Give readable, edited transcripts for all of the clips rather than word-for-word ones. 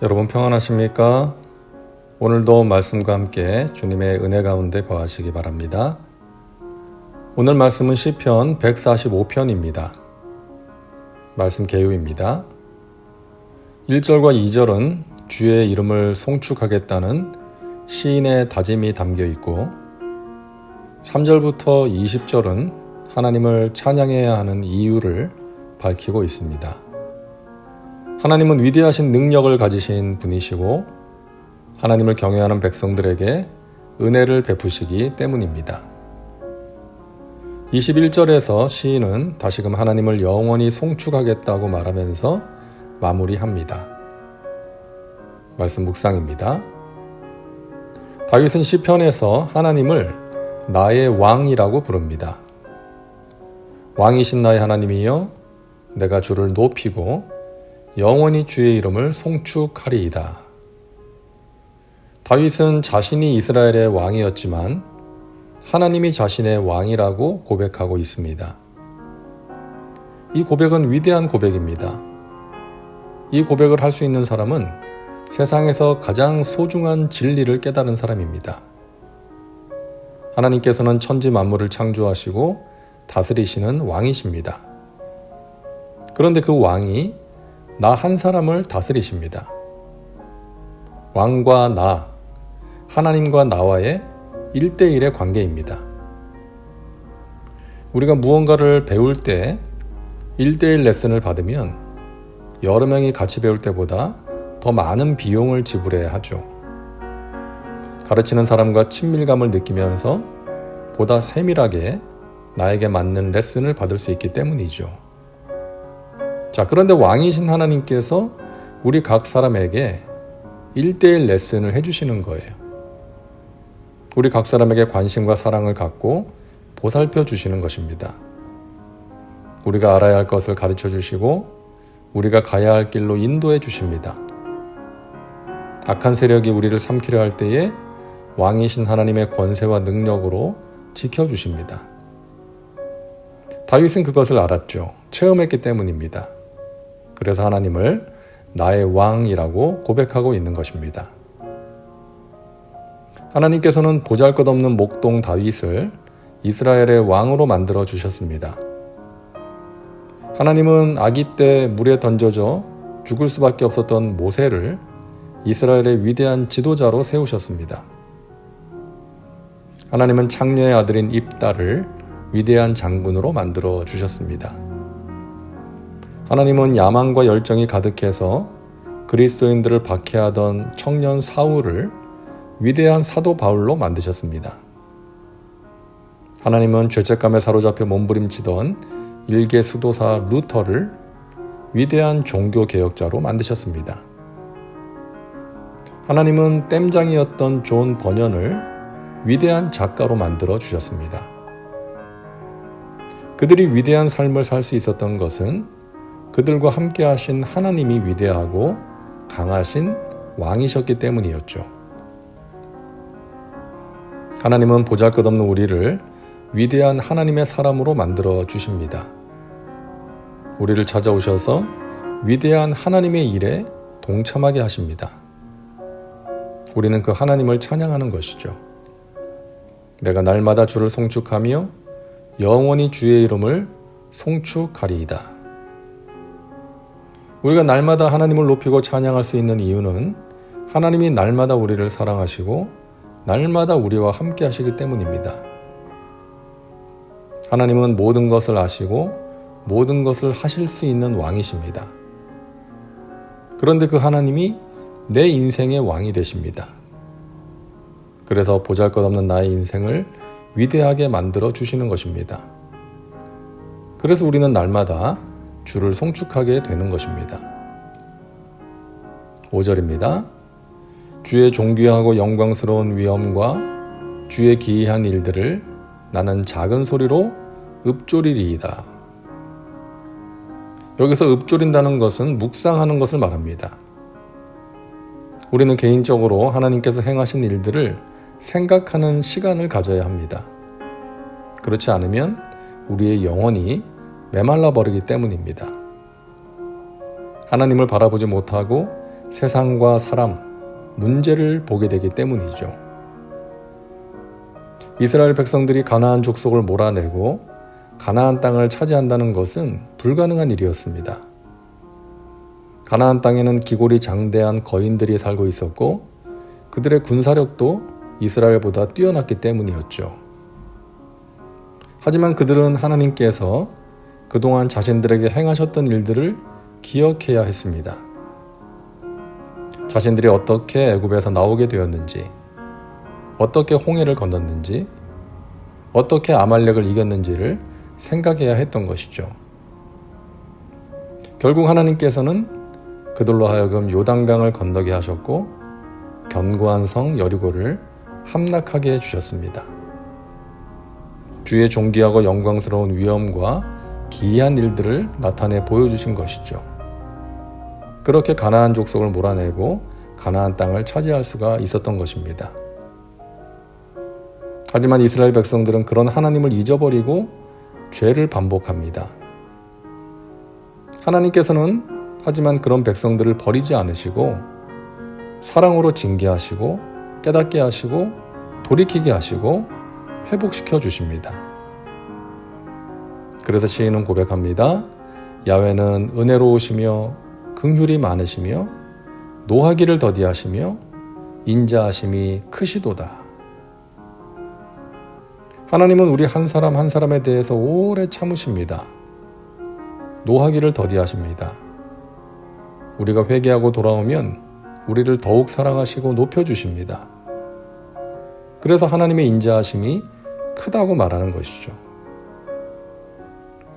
여러분 평안하십니까? 오늘도 말씀과 함께 주님의 은혜 가운데 거하시기 바랍니다. 오늘 말씀은 시편 145편입니다. 말씀 개요입니다. 1절과 2절은 주의 이름을 송축하겠다는 시인의 다짐이 담겨 있고 3절부터 20절은 하나님을 찬양해야 하는 이유를 밝히고 있습니다. 하나님은 위대하신 능력을 가지신 분이시고 하나님을 경외하는 백성들에게 은혜를 베푸시기 때문입니다. 21절에서 시인은 다시금 하나님을 영원히 송축하겠다고 말하면서 마무리합니다. 말씀 묵상입니다. 다윗은 시편에서 하나님을 나의 왕이라고 부릅니다. 왕이신 나의 하나님이여, 내가 주를 높이고 영원히 주의 이름을 송축하리이다. 다윗은 자신이 이스라엘의 왕이었지만 하나님이 자신의 왕이라고 고백하고 있습니다. 이 고백은 위대한 고백입니다. 이 고백을 할 수 있는 사람은 세상에서 가장 소중한 진리를 깨달은 사람입니다. 하나님께서는 천지 만물을 창조하시고 다스리시는 왕이십니다. 그런데 그 왕이 나 한 사람을 다스리십니다. 왕과 나, 하나님과 나와의 1대1의 관계입니다. 우리가 무언가를 배울 때 1대1 레슨을 받으면 여러 명이 같이 배울 때보다 더 많은 비용을 지불해야 하죠. 가르치는 사람과 친밀감을 느끼면서 보다 세밀하게 나에게 맞는 레슨을 받을 수 있기 때문이죠. 자, 그런데 왕이신 하나님께서 우리 각 사람에게 1대1 레슨을 해주시는 거예요. 우리 각 사람에게 관심과 사랑을 갖고 보살펴 주시는 것입니다. 우리가 알아야 할 것을 가르쳐 주시고 우리가 가야 할 길로 인도해 주십니다. 악한 세력이 우리를 삼키려 할 때에 왕이신 하나님의 권세와 능력으로 지켜주십니다. 다윗은 그것을 알았죠. 체험했기 때문입니다. 그래서 하나님을 나의 왕이라고 고백하고 있는 것입니다. 하나님께서는 보잘것없는 목동 다윗을 이스라엘의 왕으로 만들어 주셨습니다. 하나님은 아기 때 물에 던져져 죽을 수밖에 없었던 모세를 이스라엘의 위대한 지도자로 세우셨습니다. 하나님은 창녀의 아들인 입다를 위대한 장군으로 만들어 주셨습니다. 하나님은 야망과 열정이 가득해서 그리스도인들을 박해하던 청년 사울을 위대한 사도 바울로 만드셨습니다. 하나님은 죄책감에 사로잡혀 몸부림치던 일개 수도사 루터를 위대한 종교개혁자로 만드셨습니다. 하나님은 땜장이었던 존 버년을 위대한 작가로 만들어 주셨습니다. 그들이 위대한 삶을 살 수 있었던 것은 그들과 함께 하신 하나님이 위대하고 강하신 왕이셨기 때문이었죠. 하나님은 보잘것없는 우리를 위대한 하나님의 사람으로 만들어 주십니다. 우리를 찾아오셔서 위대한 하나님의 일에 동참하게 하십니다. 우리는 그 하나님을 찬양하는 것이죠. 내가 날마다 주를 송축하며 영원히 주의 이름을 송축하리이다. 우리가 날마다 하나님을 높이고 찬양할 수 있는 이유는 하나님이 날마다 우리를 사랑하시고 날마다 우리와 함께 하시기 때문입니다. 하나님은 모든 것을 아시고 모든 것을 하실 수 있는 왕이십니다. 그런데 그 하나님이 내 인생의 왕이 되십니다. 그래서 보잘것없는 나의 인생을 위대하게 만들어 주시는 것입니다. 그래서 우리는 날마다 주를 송축하게 되는 것입니다. 5절입니다. 주의 존귀하고 영광스러운 위엄과 주의 기이한 일들을 나는 작은 소리로 읊조리리이다. 여기서 읊조린다는 것은 묵상하는 것을 말합니다. 우리는 개인적으로 하나님께서 행하신 일들을 생각하는 시간을 가져야 합니다. 그렇지 않으면 우리의 영혼이 메말라 버리기 때문입니다. 하나님을 바라보지 못하고 세상과 사람, 문제를 보게 되기 때문이죠. 이스라엘 백성들이 가나안 족속을 몰아내고 가나안 땅을 차지한다는 것은 불가능한 일이었습니다. 가나안 땅에는 기골이 장대한 거인들이 살고 있었고 그들의 군사력도 이스라엘보다 뛰어났기 때문이었죠. 하지만 그들은 하나님께서 그동안 자신들에게 행하셨던 일들을 기억해야 했습니다. 자신들이 어떻게 애굽에서 나오게 되었는지, 어떻게 홍해를 건넜는지, 어떻게 아말렉을 이겼는지를 생각해야 했던 것이죠. 결국 하나님께서는 그들로 하여금 요단강을 건너게 하셨고 견고한 성 여리고를 함락하게 해주셨습니다. 주의 존귀하고 영광스러운 위엄과 기이한 일들을 나타내 보여주신 것이죠. 그렇게 가나안 족속을 몰아내고 가나안 땅을 차지할 수가 있었던 것입니다. 하지만 이스라엘 백성들은 그런 하나님을 잊어버리고 죄를 반복합니다. 하나님께서는 하지만 그런 백성들을 버리지 않으시고 사랑으로 징계하시고 깨닫게 하시고 돌이키게 하시고 회복시켜 주십니다. 그래서 시인은 고백합니다. 야훼는 은혜로우시며 긍휼이 많으시며 노하기를 더디하시며 인자하심이 크시도다. 하나님은 우리 한 사람 한 사람에 대해서 오래 참으십니다. 노하기를 더디하십니다. 우리가 회개하고 돌아오면 우리를 더욱 사랑하시고 높여주십니다. 그래서 하나님의 인자하심이 크다고 말하는 것이죠.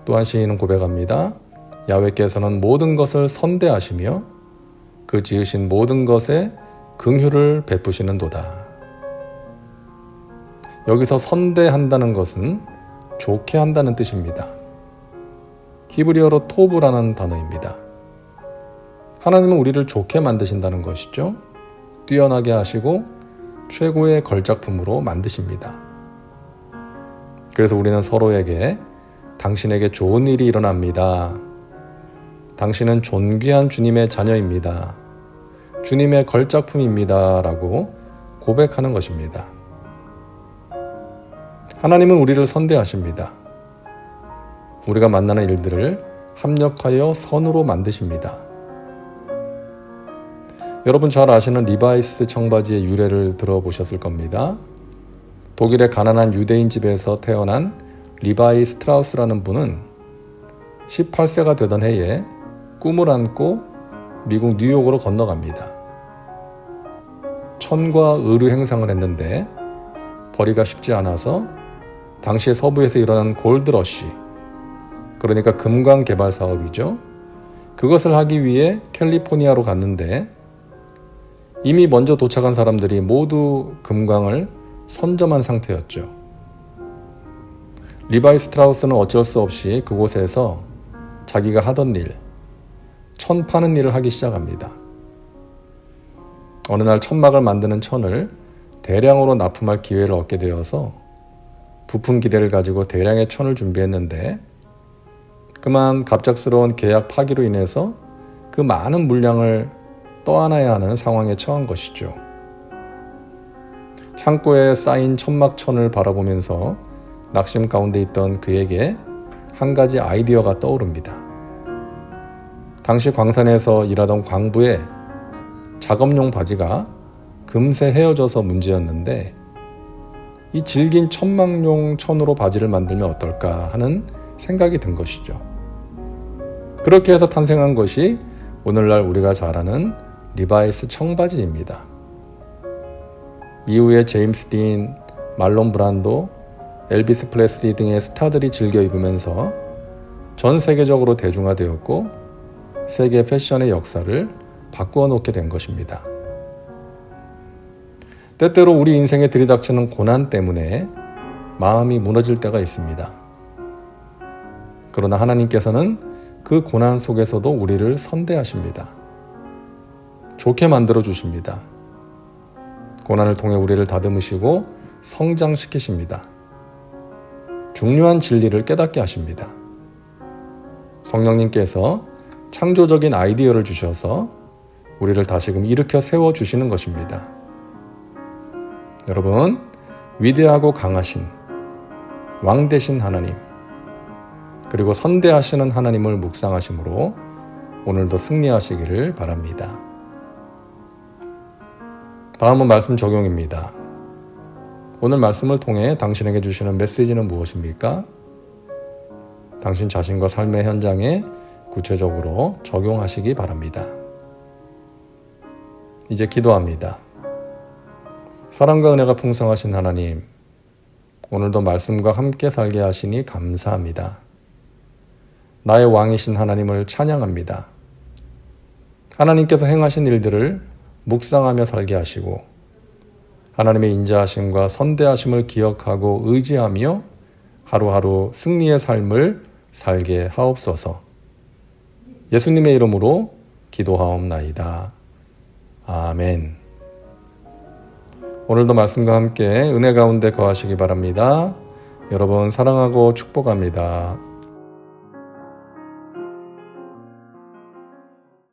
또한 시인은 고백합니다. 야훼께서는 모든 것을 선대하시며 그 지으신 모든 것에 긍휼을 베푸시는도다. 여기서 선대한다는 것은 좋게 한다는 뜻입니다. 히브리어로 토브라는 단어입니다. 하나님은 우리를 좋게 만드신다는 것이죠. 뛰어나게 하시고 최고의 걸작품으로 만드십니다. 그래서 우리는 서로에게 당신에게 좋은 일이 일어납니다. 당신은 존귀한 주님의 자녀입니다. 주님의 걸작품입니다. 라고 고백하는 것입니다. 하나님은 우리를 선대하십니다. 우리가 만나는 일들을 합력하여 선으로 만드십니다. 여러분 잘 아시는 리바이스 청바지의 유래를 들어보셨을 겁니다. 독일의 가난한 유대인 집에서 태어난 리바이 스트라우스라는 분은 18세가 되던 해에 꿈을 안고 미국 뉴욕으로 건너갑니다. 천과 의류 행상을 했는데 벌이가 쉽지 않아서 당시 서부에서 일어난 골드러시, 그러니까 금광 개발 사업이죠. 그것을 하기 위해 캘리포니아로 갔는데 이미 먼저 도착한 사람들이 모두 금광을 선점한 상태였죠. 리바이 스트라우스는 어쩔 수 없이 그곳에서 자기가 하던 일, 천 파는 일을 하기 시작합니다. 어느 날 천막을 만드는 천을 대량으로 납품할 기회를 얻게 되어서 부푼 기대를 가지고 대량의 천을 준비했는데 그만 갑작스러운 계약 파기로 인해서 그 많은 물량을 떠안아야 하는 상황에 처한 것이죠. 창고에 쌓인 천막천을 바라보면서 낙심 가운데 있던 그에게 한 가지 아이디어가 떠오릅니다. 당시 광산에서 일하던 광부의 작업용 바지가 금세 헤어져서 문제였는데 이 질긴 천막용 천으로 바지를 만들면 어떨까 하는 생각이 든 것이죠. 그렇게 해서 탄생한 것이 오늘날 우리가 잘 아는 리바이스 청바지입니다. 이후에 제임스 딘, 말론 브란도, 엘비스 프레슬리 등의 스타들이 즐겨 입으면서 전 세계적으로 대중화되었고 세계 패션의 역사를 바꾸어 놓게 된 것입니다. 때때로 우리 인생에 들이닥치는 고난 때문에 마음이 무너질 때가 있습니다. 그러나 하나님께서는 그 고난 속에서도 우리를 선대하십니다. 좋게 만들어 주십니다. 고난을 통해 우리를 다듬으시고 성장시키십니다. 중요한 진리를 깨닫게 하십니다. 성령님께서 창조적인 아이디어를 주셔서 우리를 다시금 일으켜 세워주시는 것입니다. 여러분, 위대하고 강하신 왕 되신 하나님, 그리고 선대하시는 하나님을 묵상하심으로 오늘도 승리하시기를 바랍니다. 다음은 말씀 적용입니다. 오늘 말씀을 통해 당신에게 주시는 메시지는 무엇입니까? 당신 자신과 삶의 현장에 구체적으로 적용하시기 바랍니다. 이제 기도합니다. 사랑과 은혜가 풍성하신 하나님, 오늘도 말씀과 함께 살게 하시니 감사합니다. 나의 왕이신 하나님을 찬양합니다. 하나님께서 행하신 일들을 묵상하며 살게 하시고 하나님의 인자하심과 선대하심을 기억하고 의지하며 하루하루 승리의 삶을 살게 하옵소서. 예수님의 이름으로 기도하옵나이다. 아멘. 오늘도 말씀과 함께 은혜 가운데 거하시기 바랍니다. 여러분 사랑하고 축복합니다.